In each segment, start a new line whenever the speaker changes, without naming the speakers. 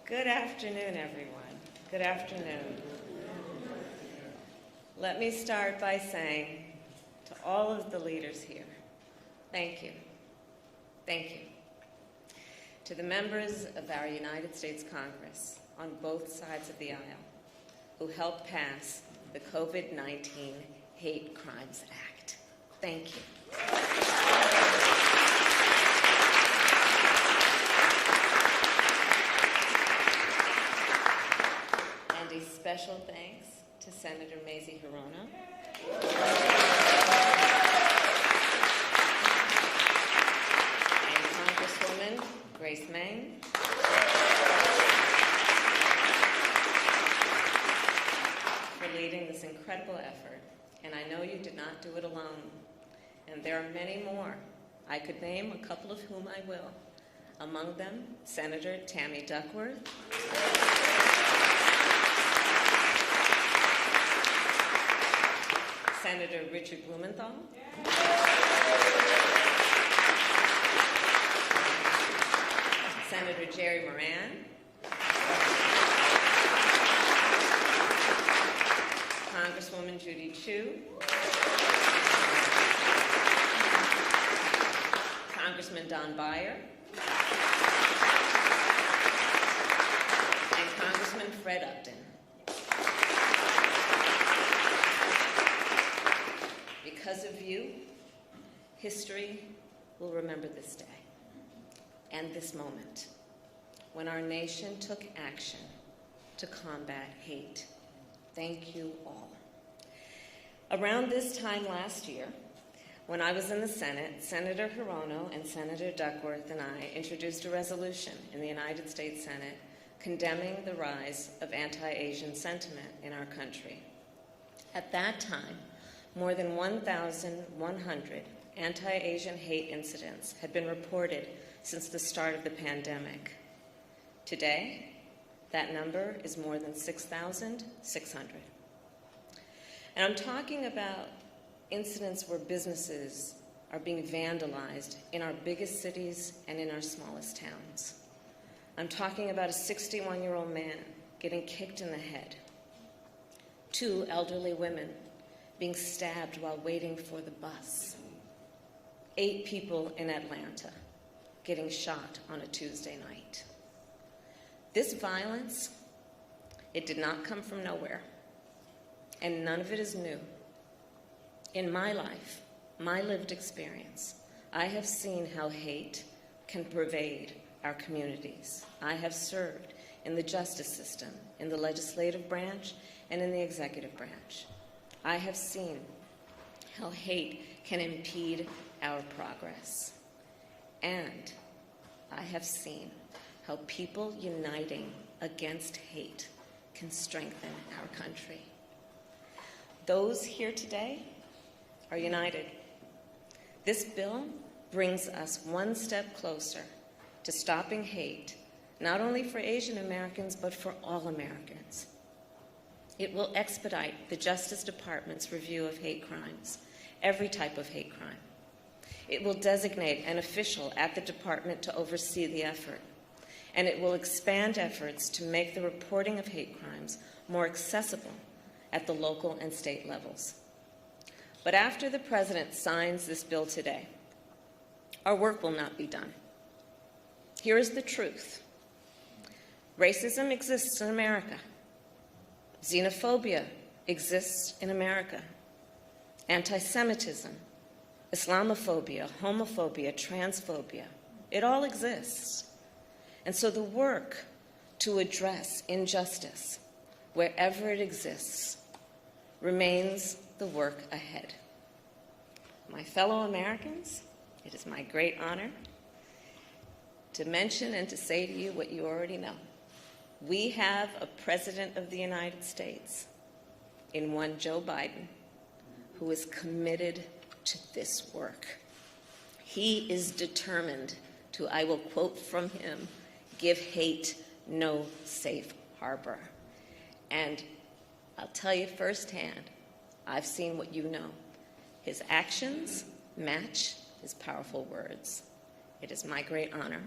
Good afternoon, everyone. Good afternoon. Let me start by saying to all of the leaders here, thank you. Thank you. To the members of our United States Congress on both sides of the aisle who helped pass the COVID-19 Hate Crimes Act, thank you. And a special thanks to Senator Mazie Hirono, and Congresswoman Grace Meng, for leading this incredible effort. And I know you did not do it alone. And there are many more. I could name a couple of whom I will. Among them, Senator Tammy Duckworth, Senator Richard Blumenthal, Senator Jerry Moran, Congresswoman Judy Chu, Congressman Don Beyer, and Congressman Fred Upton. Because of you, history will remember this day and this moment when our nation took action to combat hate. Thank you all. Around this time last year, when I was in the Senate, Senator Hirono and Senator Duckworth and I introduced a resolution in the United States Senate condemning the rise of anti-Asian sentiment in our country. At that time, more than 1,100 anti-Asian hate incidents had been reported since the start of the pandemic. Today, that number is more than 6,600. And I'm talking about incidents where businesses are being vandalized in our biggest cities and in our smallest towns. I'm talking about a 61-year-old man getting kicked in the head, 2 elderly women being stabbed while waiting for the bus, 8 people in Atlanta getting shot on a Tuesday night. This violence, it did not come from nowhere, and none of it is new. In my life, my lived experience, I have seen how hate can pervade our communities. I have served in the justice system, in the legislative branch, and in the executive branch. I have seen how hate can impede our progress. And I have seen how people uniting against hate can strengthen our country. Those here today are united. This bill brings us one step closer to stopping hate, not only for Asian Americans, but for all Americans. It will expedite the Justice Department's review of hate crimes, every type of hate crime. It will designate an official at the department to oversee the effort, and it will expand efforts to make the reporting of hate crimes more accessible at the local and state levels. But after the President signs this bill today, our work will not be done. Here is the truth. Racism exists in America. Xenophobia exists in America. Anti-Semitism, Islamophobia, homophobia, transphobia, it all exists. And so the work to address injustice, wherever it exists, remains the work ahead. My fellow Americans, it is my great honor to mention and to say to you what you already know. We have a President of the United States in one Joe Biden who is committed to this work. He is determined to, I will quote from him, give hate no safe harbor. And I'll tell you firsthand, I've seen what you know. His actions match his powerful words. It is my great honor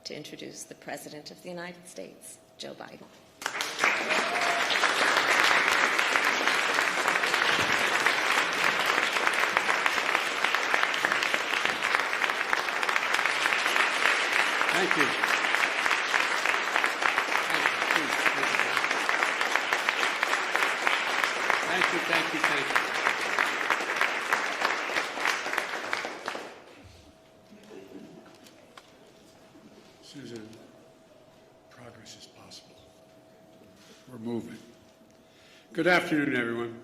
to introduce the President of the United States. Joe Biden.
Thank you. Thank you. Susan, progress is possible. We're moving. Good afternoon, everyone.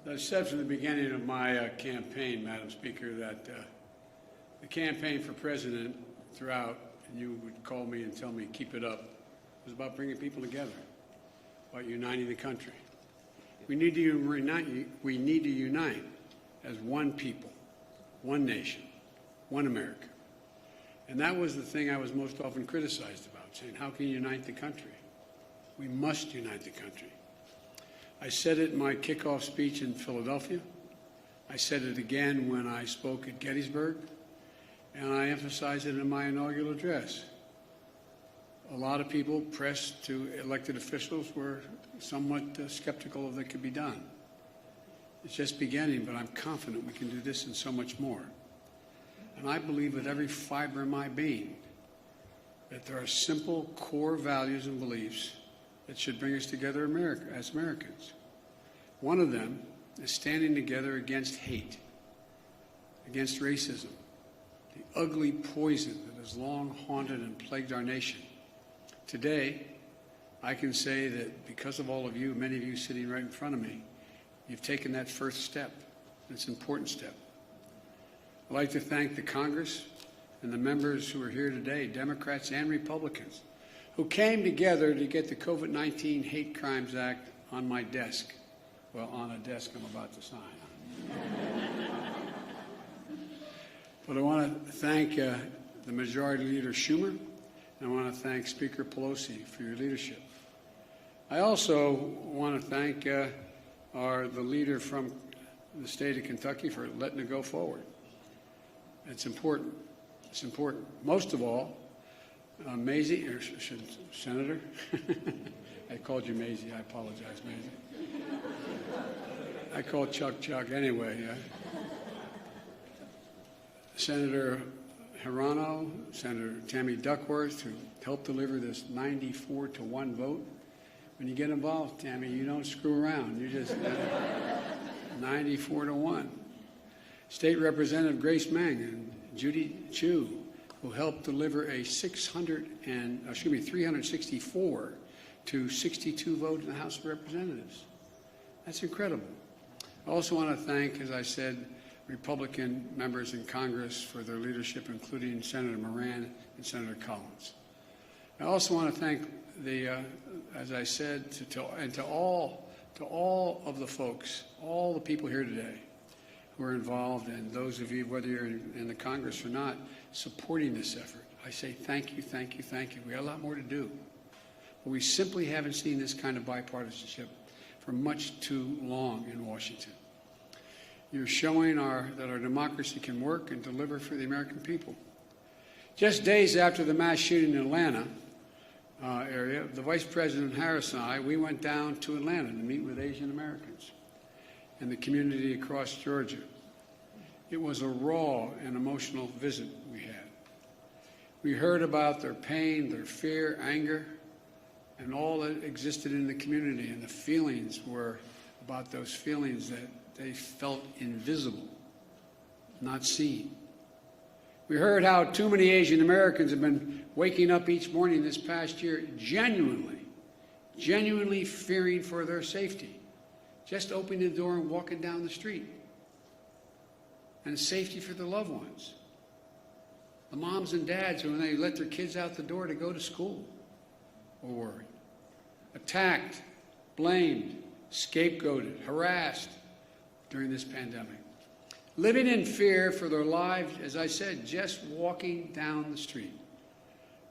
I said from the beginning of my campaign, Madam Speaker, that the campaign for president throughout, and you would call me and tell me, keep it up, was about bringing people together, about uniting the country. We need to unite as one people, one nation, one America. And that was the thing I was most often criticized about, saying, how can you unite the country? We must unite the country. I said it in my kickoff speech in Philadelphia. I said it again when I spoke at Gettysburg. And I emphasized it in my inaugural address. A lot of people, press to elected officials, were somewhat skeptical of that could be done. It's just beginning, but I'm confident we can do this and so much more. And I believe with every fiber in my being that there are simple core values and beliefs that should bring us together as Americans. One of them is standing together against hate, against racism, the ugly poison that has long haunted and plagued our nation. Today, I can say that because of all of you, many of you sitting right in front of me, you've taken that first step. It's an important step. I'd like to thank the Congress and the members who are here today, Democrats and Republicans, who came together to get the COVID-19 Hate Crimes Act on my desk. Well, on a desk I'm about to sign. But I want to thank the Majority Leader Schumer, and I want to thank Speaker Pelosi for your leadership. I also want to thank the leader from the state of Kentucky for letting it go forward. It's important. It's important. Most of all, Maisie, or Senator, I called you Maisie. I apologize, Maisie. I called Chuck anyway. Yeah. Senator Hirano, Senator Tammy Duckworth, who helped deliver this 94-1 vote. When you get involved, Tammy, you don't screw around. You just 94-1. State Representative Grace Meng and Judy Chu, who helped deliver a 364 to 62 vote in the House of Representatives. That's incredible. I also want to thank, as I said, Republican members in Congress for their leadership, including Senator Moran and Senator Collins. I also want to thank as I said, to all of the folks, all the people here today who are involved, and those of you, whether you're in the Congress or not, supporting this effort. I say thank you, thank you, thank you. We got a lot more to do. But we simply haven't seen this kind of bipartisanship for much too long in Washington. You're showing that our democracy can work and deliver for the American people. Just days after the mass shooting in Atlanta area, the Vice President Harris and I, we went down to Atlanta to meet with Asian Americans and the community across Georgia. It was a raw and emotional visit we had. We heard about their pain, their fear, anger, and all that existed in the community, and the feelings were about those feelings that they felt invisible, not seen. We heard how too many Asian Americans have been waking up each morning this past year genuinely fearing for their safety, just opening the door and walking down the street, and safety for their loved ones. The moms and dads, when they let their kids out the door to go to school, were worried. Attacked, blamed, scapegoated, harassed during this pandemic. Living in fear for their lives, as I said, just walking down the street.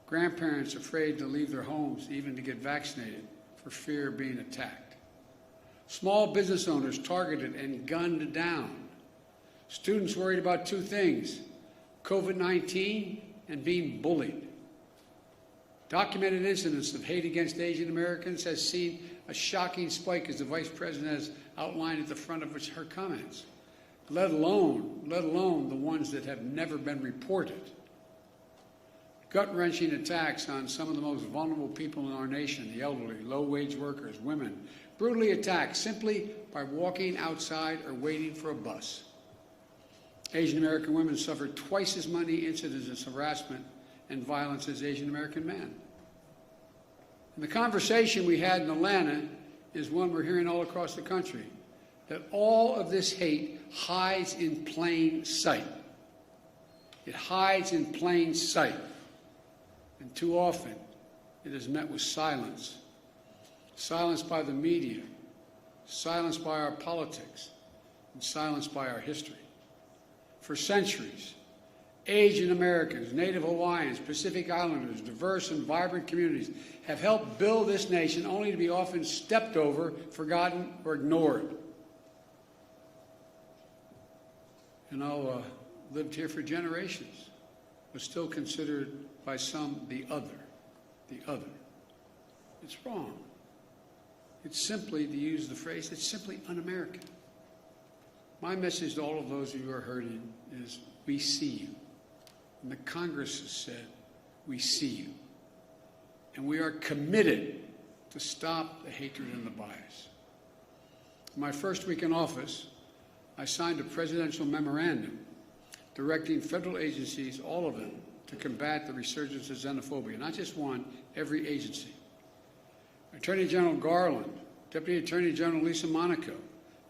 Grandparents afraid to leave their homes, even to get vaccinated, for fear of being attacked. Small business owners targeted and gunned down. Students worried about two things: COVID-19 and being bullied. Documented incidents of hate against Asian Americans has seen a shocking spike, as the Vice President has outlined at the front of her comments, let alone the ones that have never been reported. Gut-wrenching attacks on some of the most vulnerable people in our nation, the elderly, low-wage workers, women, brutally attacked simply by walking outside or waiting for a bus. Asian American women suffer twice as many incidents of harassment and violence as Asian American men. And the conversation we had in Atlanta is one we're hearing all across the country, that all of this hate hides in plain sight. It hides in plain sight. And too often, it is met with silence. Silence by the media, silence by our politics, and silence by our history. For centuries, Asian Americans, Native Hawaiians, Pacific Islanders, diverse and vibrant communities have helped build this nation only to be often stepped over, forgotten, or ignored. Lived here for generations, but still considered by some the other. It's wrong. It's simply, to use the phrase, it's simply un-American. My message to all of those of you who are hurting is, we see you. And the Congress has said, we see you. And we are committed to stop the hatred and the bias. In my first week in office, I signed a presidential memorandum directing federal agencies, all of them, to combat the resurgence of xenophobia. Not just one, every agency. Attorney General Garland, Deputy Attorney General Lisa Monaco,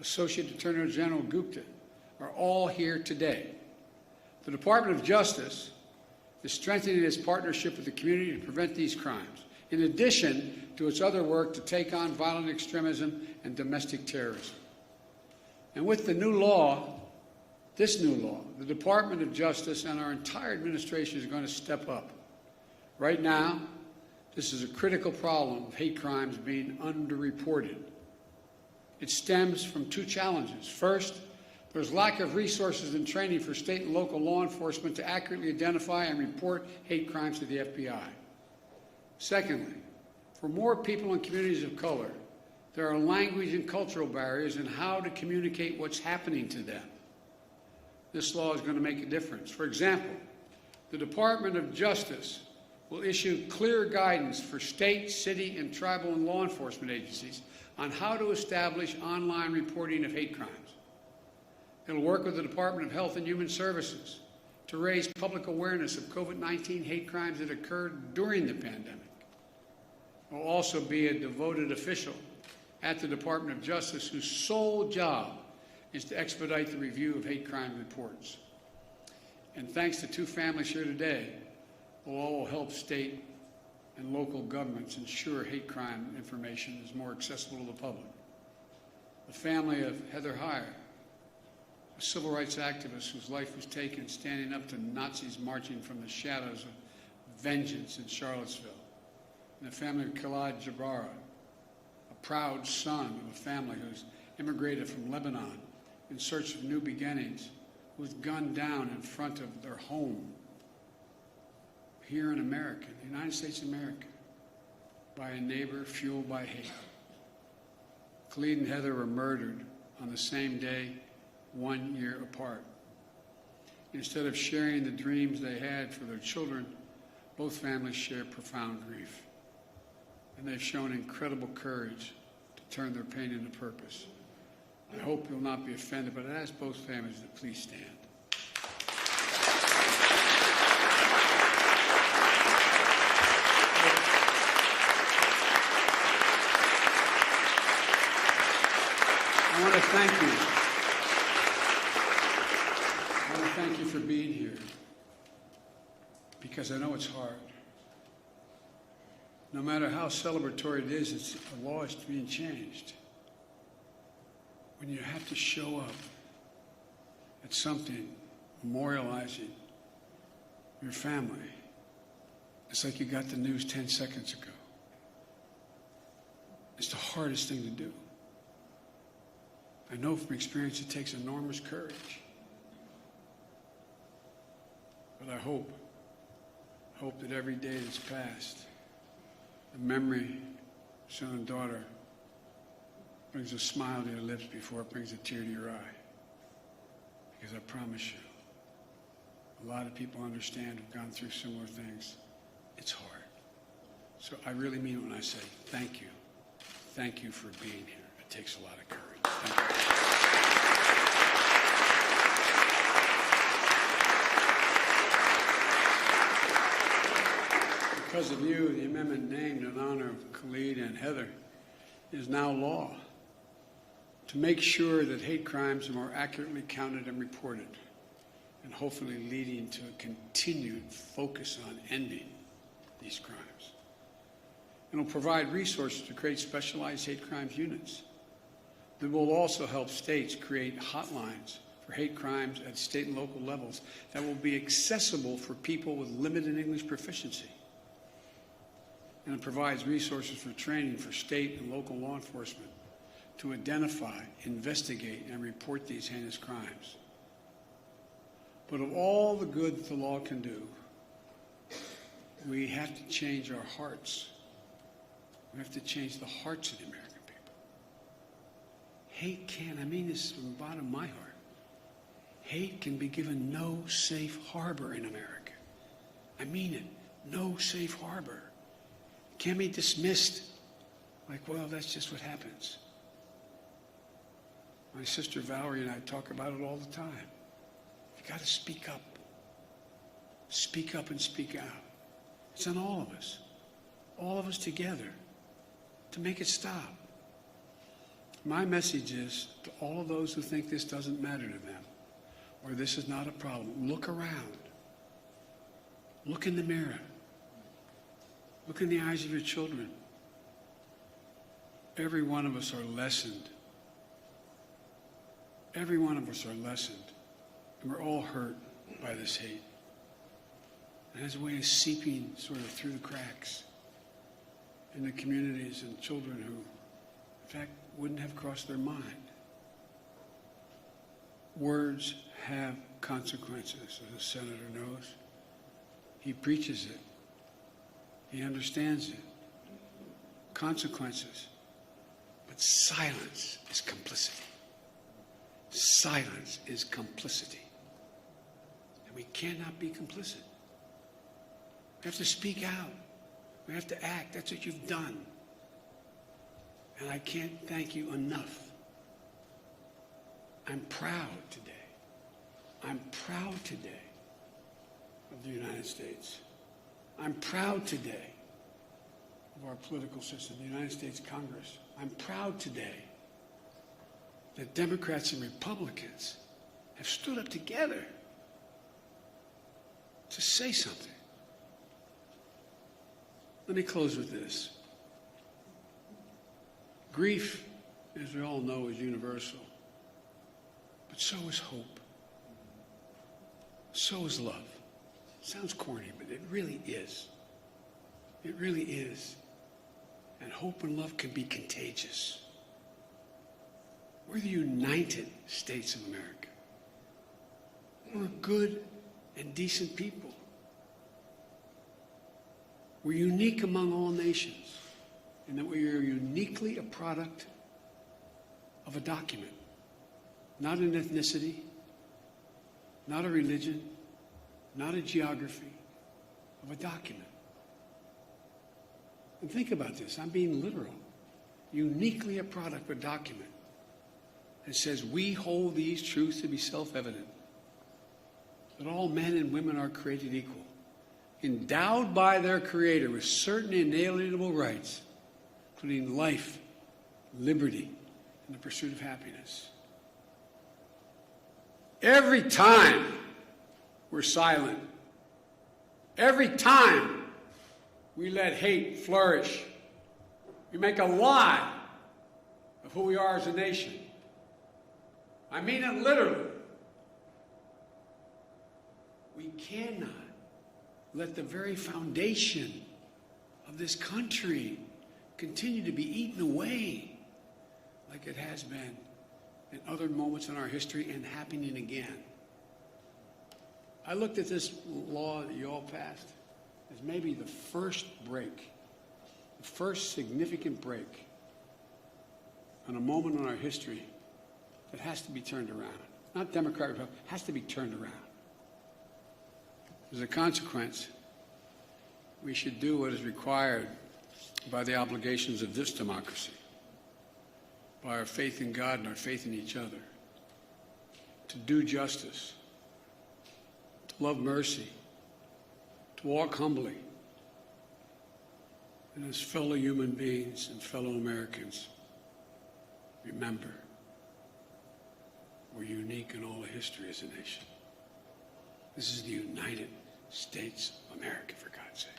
Associate Attorney General Gupta are all here today. The Department of Justice is strengthening its partnership with the community to prevent these crimes, in addition to its other work to take on violent extremism and domestic terrorism. And with the new law, this new law, the Department of Justice and our entire administration is going to step up. Right now, this is a critical problem of hate crimes being underreported. It stems from two challenges. First, there's lack of resources and training for state and local law enforcement to accurately identify and report hate crimes to the FBI. Secondly, for more people in communities of color, there are language and cultural barriers in how to communicate what's happening to them. This law is going to make a difference. For example, the Department of Justice will issue clear guidance for state, city, and tribal and law enforcement agencies on how to establish online reporting of hate crimes. It will work with the Department of Health and Human Services to raise public awareness of COVID-19 hate crimes that occurred during the pandemic. It will also be a devoted official at the Department of Justice whose sole job is to expedite the review of hate crime reports. And thanks to two families here today, will all help state and local governments ensure hate crime information is more accessible to the public. The family of Heather Heyer, a civil rights activist whose life was taken standing up to Nazis marching from the shadows of vengeance in Charlottesville. And the family of Khalid Jabara, a proud son of a family who's immigrated from Lebanon in search of new beginnings, who was gunned down in front of their home here in America, the United States of America, by a neighbor fueled by hate. Khalid and Heather were murdered on the same day, 1 year apart. Instead of sharing the dreams they had for their children, both families share profound grief. And they've shown incredible courage to turn their pain into purpose. I hope you'll not be offended, but I ask both families to please stand. I want to thank you. I want to thank you for being here, because I know it's hard. No matter how celebratory it is, the law is being changed. When you have to show up at something memorializing your family, it's like you got the news 10 seconds ago. It's the hardest thing to do. I know from experience it takes enormous courage. But I hope that every day that's passed the memory, son and daughter, brings a smile to your lips before it brings a tear to your eye. Because I promise you, a lot of people understand who've gone through similar things. It's hard. So I really mean it when I say thank you. Thank you for being here. It takes a lot of courage. Thank you. Because of you, the amendment named in honor of Khalid and Heather is now law to make sure that hate crimes are more accurately counted and reported, and hopefully leading to a continued focus on ending these crimes. And will provide resources to create specialized hate crimes units that will also help states create hotlines for hate crimes at state and local levels that will be accessible for people with limited English proficiency. And it provides resources for training for state and local law enforcement to identify, investigate, and report these heinous crimes. But of all the good that the law can do, we have to change our hearts. We have to change the hearts of the American people. Hate can, I mean this from the bottom of my heart, hate can be given no safe harbor in America. I mean it, no safe harbor. It can't be dismissed like, well, that's just what happens. My sister Valerie and I talk about it all the time. You've got to speak up. Speak up and speak out. It's on all of us together, to make it stop. My message is to all of those who think this doesn't matter to them, or this is not a problem, look around. Look in the mirror. Look in the eyes of your children. Every one of us are lessened. Every one of us are lessened. And we're all hurt by this hate. It has a way of seeping sort of through the cracks in the communities and children who, in fact, wouldn't have crossed their mind. Words have consequences, as the senator knows. He preaches it. He understands it. Consequences. But silence is complicity. Silence is complicity. And we cannot be complicit. We have to speak out. We have to act. That's what you've done. And I can't thank you enough. I'm proud today. I'm proud today of the United States. I'm proud today of our political system, the United States Congress. I'm proud today that Democrats and Republicans have stood up together to say something. Let me close with this. Grief, as we all know, is universal. But so is hope. So is love. Sounds corny, but it really is. It really is. And hope and love can be contagious. We're the United States of America. We're good and decent people. We're unique among all nations in that we are uniquely a product of a document, not an ethnicity, not a religion, not a geography, of a document. And think about this, I'm being literal. Uniquely a product of a document that says we hold these truths to be self-evident, that all men and women are created equal, endowed by their Creator with certain inalienable rights, including life, liberty, and the pursuit of happiness. Every time we're silent, every time we let hate flourish, we make a lie of who we are as a nation. I mean it literally. We cannot let the very foundation of this country continue to be eaten away like it has been in other moments in our history and happening again. I looked at this law that you all passed as maybe the first break, the first significant break on a moment in our history that has to be turned around. Not Democrat, Republican, has to be turned around. As a consequence, we should do what is required by the obligations of this democracy, by our faith in God and our faith in each other, to do justice, to love mercy, to walk humbly, and as fellow human beings and fellow Americans, remember, we're unique in all of history as a nation. This is the United States of America, for God's sake.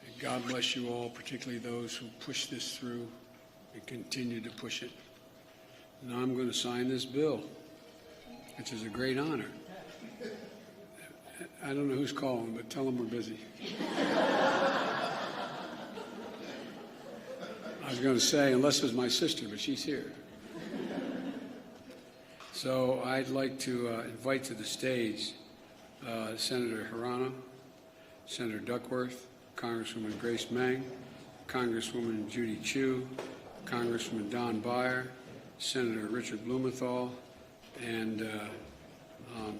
And God bless you all, particularly those who push this through and continue to push it. Now I'm going to sign this bill, which is a great honor. I don't know who's calling, but tell them we're busy. I was going to say, unless it was my sister, but she's here. So I'd like to invite to the stage Senator Hirano, Senator Duckworth, Congresswoman Grace Meng, Congresswoman Judy Chu, Congressman Don Beyer, Senator Richard Blumenthal, and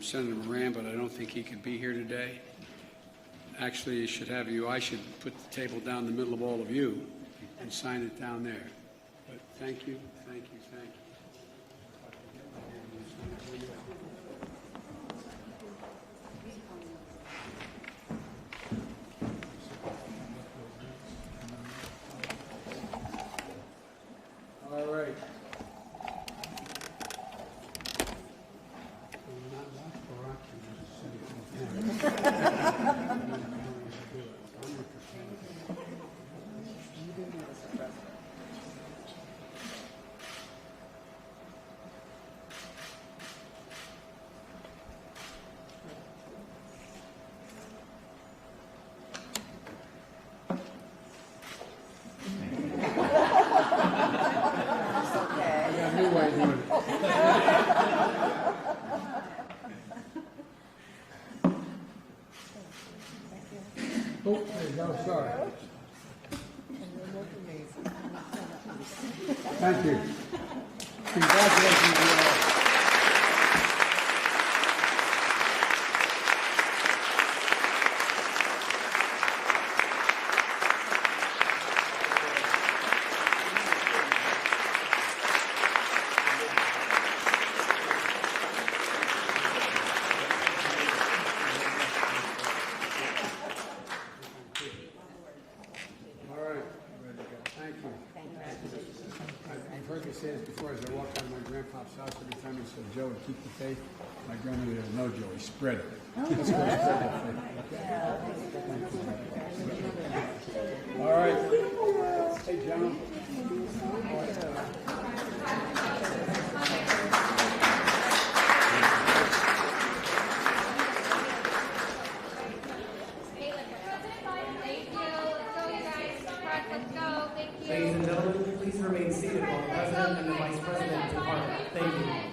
Senator Moran, but I don't think he could be here today. Actually, I should put the table down the middle of all of you and sign it down there. But thank you, thank you, thank you. All right. Oh, there you go, sorry. Thank you. Congratulations to you all. I've heard you say this before as I walk out of my grandpa's house every time he said, Joe, keep the faith. My grandmother said, no, Joey, spread it. Let's go spread the faith. All right. Hey, gentlemen.
Ladies and gentlemen, please remain seated while the President and the Vice President depart. Thank you.